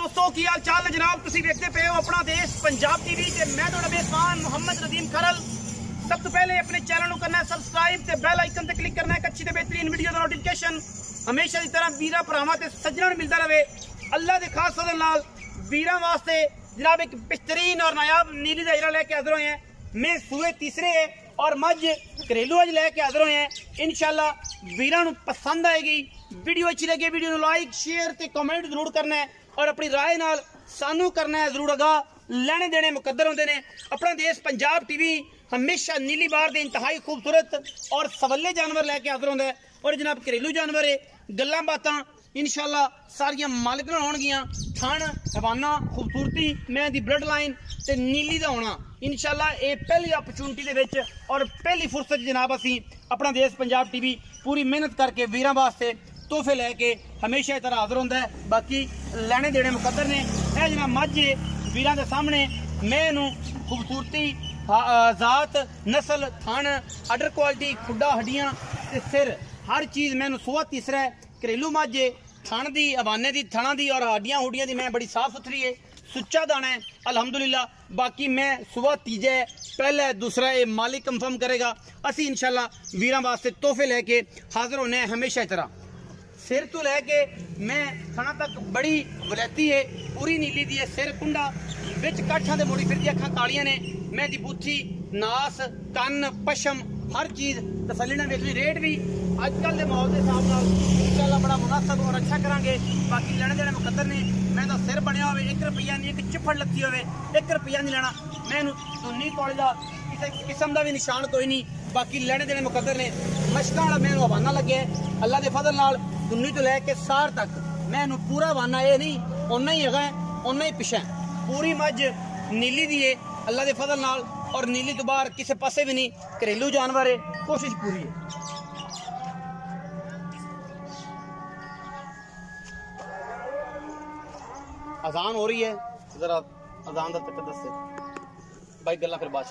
दोस्तों की हाल चाल है जनाब। तुसीं देखते पे हो अपना देश पंजाब टीवी ते मैं तुहाडा मेज़बान मोहम्मद नदीम खरल। सब तो पहले अपने चैनल को करना है सब्सक्राइब ते बेल आइकन ते क्लिक करना है अच्छी ते बेहतरीन वीडियो का नोटिफिकेशन हमेशा की तरह वीरा भरावां ते सज्जनां नूं मिलता रहे। अल्लाह के खास फजल नाल वीरां वास्ते जनाब एक बेहतरीन और नायाब नीली दा हीरा लेके हाजिर हुए हैं। मैं सूए तीसरे है और मझ घरेलू अज लैके हाजिर हुए हैं। इंशाल्लाह वीरां नूं पसंद आएगी। वीडियो अच्छी लगे वीडियो नूं लाइक शेयर ते कमेंट जरूर करना है और अपनी राय नाल सानू करना है जरूर आगाह। लेने देने मुकद्दर होंदे ने। अपना देश पंजाब टीवी हमेशा नीली बार दे इंतहाई खूबसूरत और सवले जानवर लैके हाजिर होंदा है। और जनाब घरेलू जानवर है गल्लां बातां इंशाल्लाह सारियां मालिक नाल होणगियां। थण हवाना खूबसूरती मैं दी ब्लड लाइन ते नीली दा होना इंशाल्लाह ये पहली अपॉर्चुनिटी दे विच और पहली फुर्सत जनाब असीं अपना देश पंजाब टीवी पूरी मेहनत करके वीरां वास्ते तोहफे लैके हमेशा इस तरह हाजिर होंदा है। बाकी लैने देने मुकद्दर ने। यह जनाब मझ वीरां दे सामने मैं इनू खूबसूरती जात नस्ल थण अडर क्वालिटी खुड्डा हड्डियां ते सिर हर चीज़ मैं सुहा तीसरा है। घरेलू मझ थण दी हवाने दी थणा दी और हड्डियां हुड्डियां दी मैं बड़ी साफ सुथरी है। सुच्चा दाना है अल्हम्दुलिल्लाह। बाकी मैं सुबह तीजा है पहला है दूसरा है मालिक कंफर्म करेगा। असी इंशाल्लाह वीरां वास्ते तोहफे लेके हाजिर होने हमेशा इस तरह। सिर तो लैके मैं थणा तक बड़ी वलैती है पूरी नीली दी है। सिर कुंडा विच काठा दे मोड़ी फिर अखां कालियां ने। मैं दी बुथी नास कन्न पशम हर चीज़ तसल्ली नाल वेख ली। रेट भी अजकल के माहौल के हिसाब नाल इंशाल्लाह बड़ा मुनासिब और अच्छा करांगे। बाकी लेने देने मुकद्दर ने। मैं तो सिर बनया हो 1 रुपया नहीं एक चिफड़ लत्ती हो 1 रुपया नहीं लेना। मैं सुन्नी कॉलेज का किसी किस्म का भी निशान कोई नहीं। बाकी लेने देने मुकद्दर ने। मशकां वाला मैं हवाना लगे अल्लाह के फजल नाल दुन्नी तो लैके सार तक मैं पूरा हवाना ये नहीं उन्ना ही है उन्ना ही पिछा पूरी मझ नीली दी है अल्लाह के फजल नाल। और नीली तो बाहर किसी पासे भी नहीं घरेलू जानवर है कोशिश पूरी है। अजान हो रही है जरा अजान का तक दस भाई गल्ला फिर बात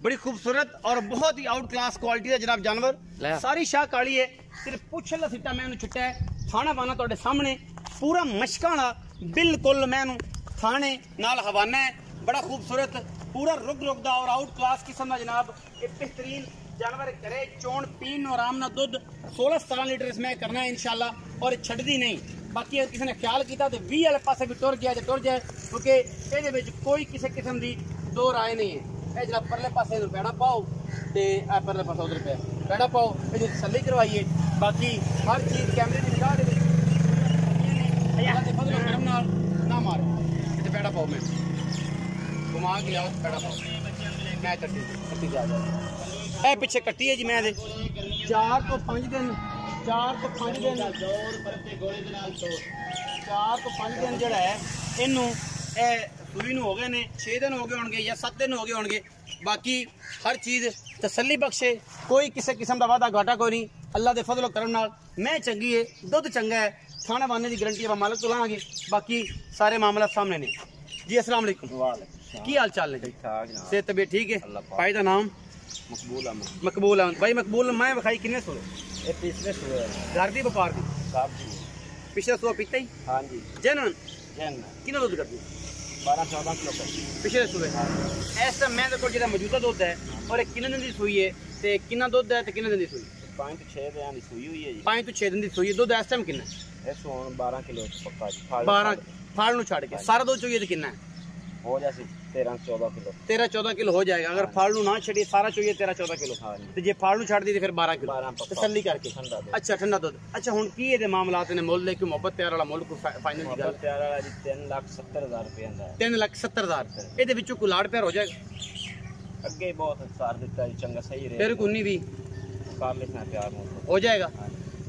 बड़ी खूबसूरत और बहुत ही आउट क्लास क्वालिटी का जनाब जानवर। सारी शाह काली है सिर्फ पुछ ला सीटा मैं छुट्टा है। थाना बाना तुहाडे सामने पूरा मशकां वाला बिल्कुल मैं थाने नाल हवाना है बड़ा खूबसूरत पूरा रुग रुगदा और आउट क्लास किस्म का जनाब एक बेहतरीन जानवर करे चोण पीन और आराम ना दुध 16-17 लीटर इसमें करना है इंशाल्लाह और छड्डी नहीं। बाकी अगर किसी ने ख्याल किया तो 20 वाले पासे भी टुर गया तो टुर जाए क्योंकि ये कोई किसी किस्म की दो राय नहीं है। ये जनाब परले पासे पैड़ा पाओ तो परले पासे उधर पे पैड़ा पाओ ये तसल्ली करवाइए। बाकी हर चीज़ कैमरे की निगाह ना मारे पैड़ा पाओ मैं घुमा के लिया पैड़ा पाओ मैं कट्टी जा ए पिछे कट्टी है जी मैं 4 तो 5 दिन 4 तो 5 दिन 4 तो 5 दिन जड़ा है इनू सूई हो गए ने 6 दिन हो गए होंगे या 7 दिन हो गए होंगे। बाकी हर चीज़ तसल्ली बख्शे कोई किसी किस्म का वादा घाटा कोई नहीं अल्लाह के फजलो करम नाल मैं चंगी है दुध चंगा है थाना बाने की गारंटी आप मालिक तो लाँगे। बाकी सारे मामला सामने ने जी। अस्सलाम वालेकुम की हाल चाल है? से तबीयत ठीक है? भाई का नाम मकबूल अहमद। मकबूल अहमद भाई मकबूल मैं विखाई किन्ने सोए पिछले सोए घर की व्यापार की पिछले सो पीता ही हाँ जी जैन कितना दुध करती 12-14 किलो पिछले सुबह इस टाइम मैं देखो जो मौजूदा दुध है और एक किन्ने दिन की सूई है तो कितना दुध है तो किन्ने दिन की सूई 5 तो 6 दिन की सूई हुई है जी 5 तो 6 दिन की सूई है। दुध इस टाइम कितना इस 12 किलो पक्का 12 फाल छड़ के सारा दुध चाहिए तो कितना है हो जाए 13-14 किलो 13-14 किलो हो जाएगा। अगर फालू ना छड़िए सारा चाहिए 13-14 किलो तो जे फालू छड़ दी तो फिर 12 किलो तसल्ली करके अच्छा ठंडा दुध। अच्छा हुण की ये मामलात ने मुल लेके मोहब्बत प्यार वाला मुल को फाइनल की गल प्यार वाला जी 3,70,000 रुपए आंदा 3,70,000 ਇਹਦੇ ਵਿੱਚੋਂ ਕੋਈ ਲਾੜ ਪਿਆਰ ਹੋ ਜਾਏਗਾ ਅੱਗੇ ਬਹੁਤ ਸਾਰ ਦਿੱਤਾ ਜੀ, ਚੰਗਾ ਸਹੀ ਰਿਹਾ। ਫਿਰ ਕੁੰਨੀ ਵੀ ਕਰ ਲੈਣਾ ਪਿਆਰ ਨੂੰ ਹੋ ਜਾਏਗਾ।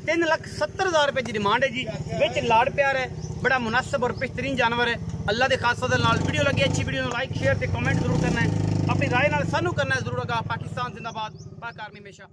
3,70,000 रुपए की डिमांड है जी, विच लाड़ प्यार है, बड़ा मुनासिब और बेहतरीन जानवर है। अल्लाह के खास फजल नाल वीडियो लगी अच्छी वीडियो लाइक शेयर ते कमेंट जरूर करना है, अपनी राय नाल सानू करना है जरूर। पाकिस्तान जिंदाबाद, पाक आर्मी हमेशा।